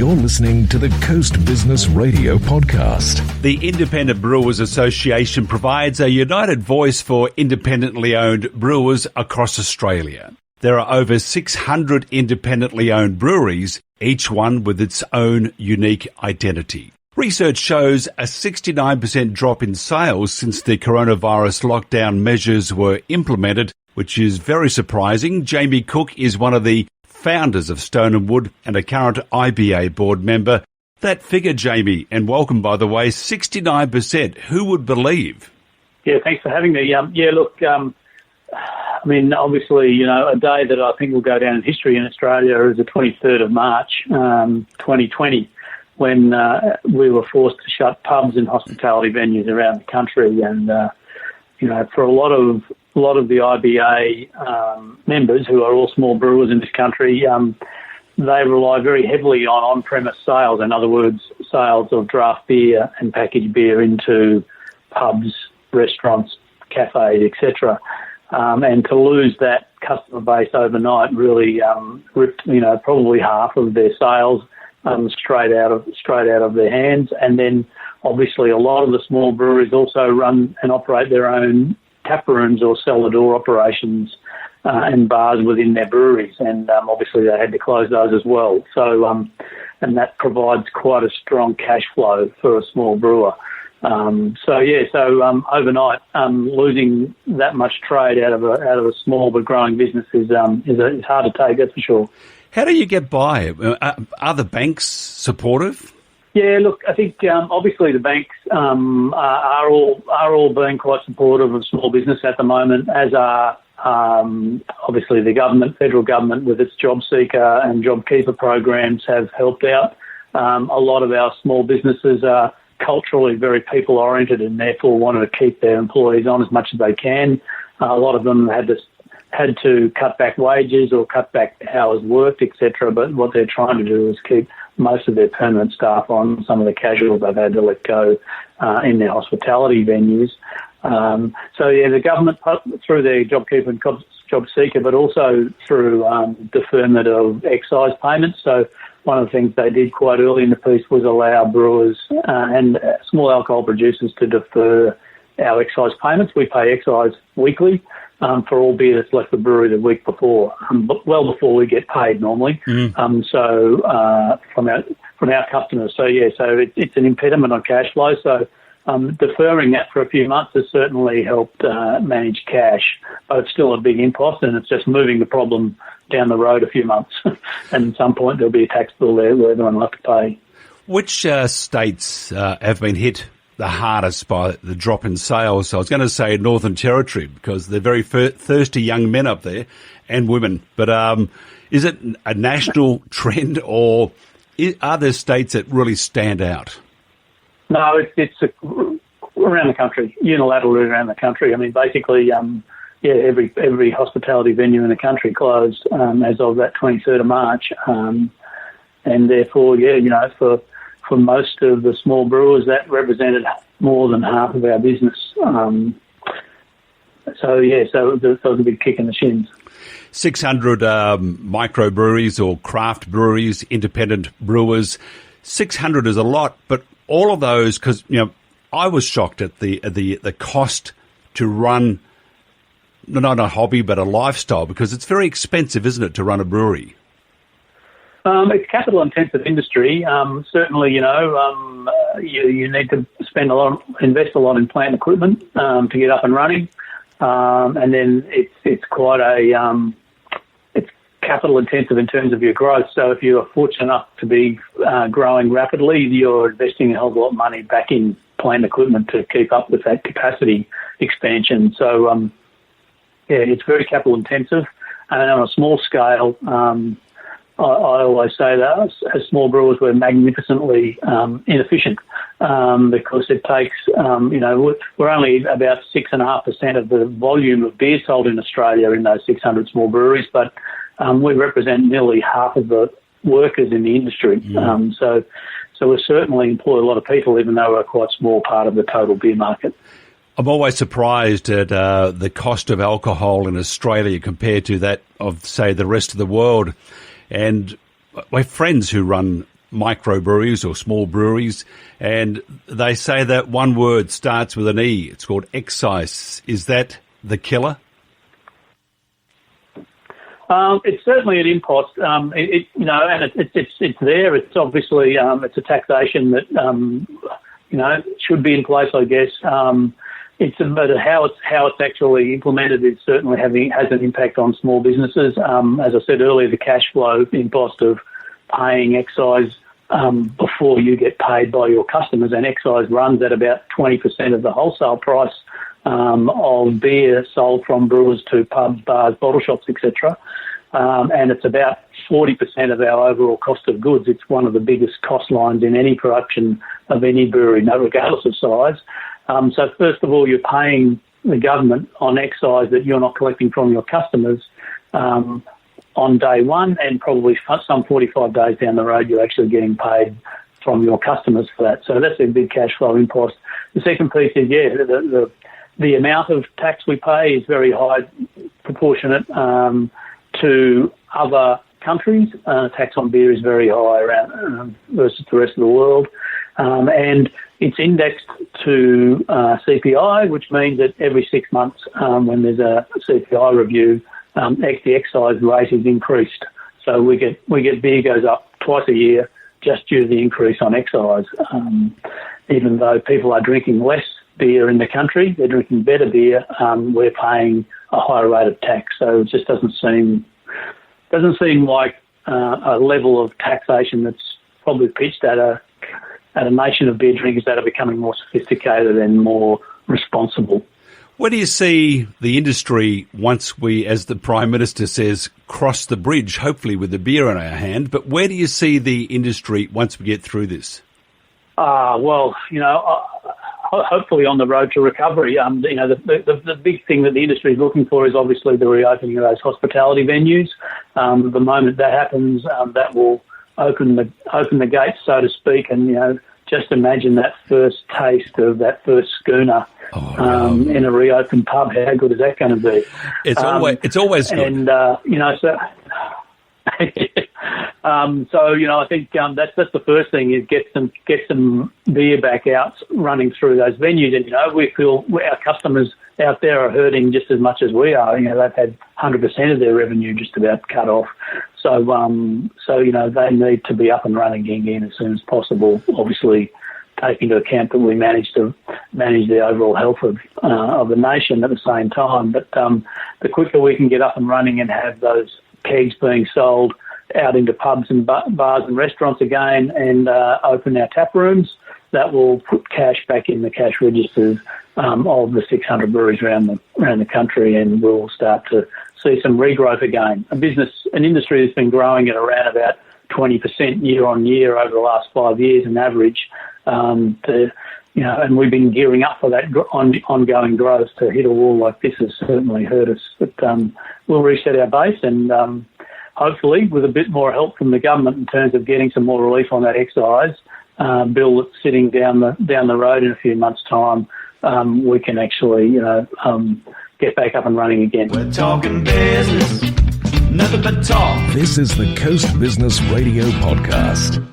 You're listening to the Coast Business Radio podcast. The Independent Brewers Association provides a united voice for independently owned brewers across Australia. There are over 600 independently owned breweries, each one with its own unique identity. Research shows a 69% drop in sales since the coronavirus lockdown measures were implemented, which is very surprising. Jamie Cook is one of the founders of Stone & Wood and a current IBA board member. That figure, Jamie, and welcome, by the way, 69%. Who would believe? Yeah, thanks for having me. Obviously, a day that I think will go down in history in Australia is the 23rd of March, 2020, when we were forced to shut pubs and hospitality venues around the country. And, for a lot of the IBA members, who are all small brewers in this country, they rely very heavily on on-premise sales. In other words, sales of draft beer and packaged beer into pubs, restaurants, cafes, etc. And to lose that customer base overnight really ripped, probably half of their sales straight out of their hands. And then obviously a lot of the small breweries also run and operate their own tap rooms or cellar-door operations and bars within their breweries, and obviously they had to close those as well. So, and that provides quite a strong cash flow for a small brewer. Overnight, losing that much trade out of a small but growing business is hard to take, that's for sure. How do you get by? Are the banks supportive? Yeah, look, I think obviously the banks are all being quite supportive of small business at the moment, as are obviously the federal government with its JobSeeker and JobKeeper programs have helped out. A lot of our small businesses are culturally very people-oriented and therefore wanted to keep their employees on as much as they can. A lot of them had to cut back wages or cut back hours worked, etc. But what they're trying to do is keep most of their permanent staff on. Some of the casuals they've had to let go in their hospitality venues. The government, through their JobKeeper and JobSeeker, but also through deferment of excise payments. So one of the things they did quite early in the piece was allow brewers and small alcohol producers to defer our excise payments. We pay excise weekly for all beer that's left the brewery the week before, well before we get paid normally. From our customers. So it's an impediment on cash flow. So deferring that for a few months has certainly helped manage cash, but it's still a big impost, and it's just moving the problem down the road a few months. And at some point there'll be a tax bill there where everyone will have to pay. Which states have been hit the hardest by the drop in sales? So I was going to say Northern Territory, because they're very thirsty young men up there and women. But is it a national trend, or are there states that really stand out? No, it's around the country, unilaterally around the country. I mean, basically, every hospitality venue in the country closed as of that 23rd of March. And therefore, for most of the small brewers, that represented more than half of our business. So it was a big kick in the shins. 600 microbreweries or craft breweries, independent brewers. 600 is a lot, but all of those, because I was shocked at the cost to run not a hobby but a lifestyle, because it's very expensive, isn't it, to run a brewery? It's capital-intensive industry. Certainly, you need to invest a lot in plant equipment to get up and running, and then it's quite it's capital-intensive in terms of your growth. So if you are fortunate enough to be growing rapidly, you're investing a hell of a lot of money back in plant equipment to keep up with that capacity expansion. So it's very capital-intensive, and on a small scale. I always say that as small brewers we're magnificently inefficient because it takes, we're only about 6.5% of the volume of beer sold in Australia in those 600 small breweries, but we represent nearly half of the workers in the industry. So we certainly employ a lot of people, even though we're a quite small part of the total beer market. I'm always surprised at the cost of alcohol in Australia compared to that of, say, the rest of the world. And my friends who run microbreweries or small breweries, and they say that one word starts with an E. It's called excise. Is that the killer? It's certainly an impost. And it's there. It's obviously it's a taxation that should be in place, I guess. It's about how it's actually implemented is certainly has an impact on small businesses. As I said earlier, the cash flow impost of paying excise before you get paid by your customers, and excise runs at about 20% of the wholesale price of beer sold from brewers to pubs, bars, bottle shops, etc. And it's about 40% of our overall cost of goods. It's one of the biggest cost lines in any production of any brewery, regardless of size. So first of all, you're paying the government on excise that you're not collecting from your customers on day one, and probably some 45 days down the road, you're actually getting paid from your customers for that. So that's a big cash flow impost. The second piece is, the amount of tax we pay is very high, proportionate to other countries. Tax on beer is very high around versus the rest of the world. And it's indexed to CPI, which means that every 6 months when there's a CPI review, the excise rate is increased. So we get beer goes up twice a year just due to the increase on excise. Even though people are drinking less beer in the country, they're drinking better beer, we're paying a higher rate of tax. So it just doesn't seem like a level of taxation that's probably pitched at a nation of beer drinkers that are becoming more sophisticated and more responsible. Where do you see the industry once we, as the Prime Minister says, cross the bridge, hopefully with the beer in our hand, but where do you see the industry once we get through this? Hopefully on the road to recovery. The big thing that the industry is looking for is obviously the reopening of those hospitality venues. The moment that happens, that will open the gates, so to speak, and just imagine that first taste of that first schooner in a reopened pub. How good is that going to be? It's always good. And I think that's the first thing is get some beer back out running through those venues, and we feel our customers out there are hurting just as much as we are. They've had 100% of their revenue just about cut off. So they need to be up and running again as soon as possible. Obviously, take into account that we manage the overall health of the nation at the same time. But the quicker we can get up and running and have those kegs being sold out into pubs and bars and restaurants again, and open our tap rooms, that will put cash back in the cash registers of the 600 breweries around the country, and we'll start to see some regrowth again. An industry that's been growing at around about 20% year on year over the last 5 years on average, and we've been gearing up for that ongoing growth. To hit a wall like this has certainly hurt us, but we'll reset our base, and hopefully with a bit more help from the government in terms of getting some more relief on that excise bill that's sitting down the road in a few months' time, we can actually get back up and running again. We're talking business, nothing but talk. This is the Coast Business Radio Podcast.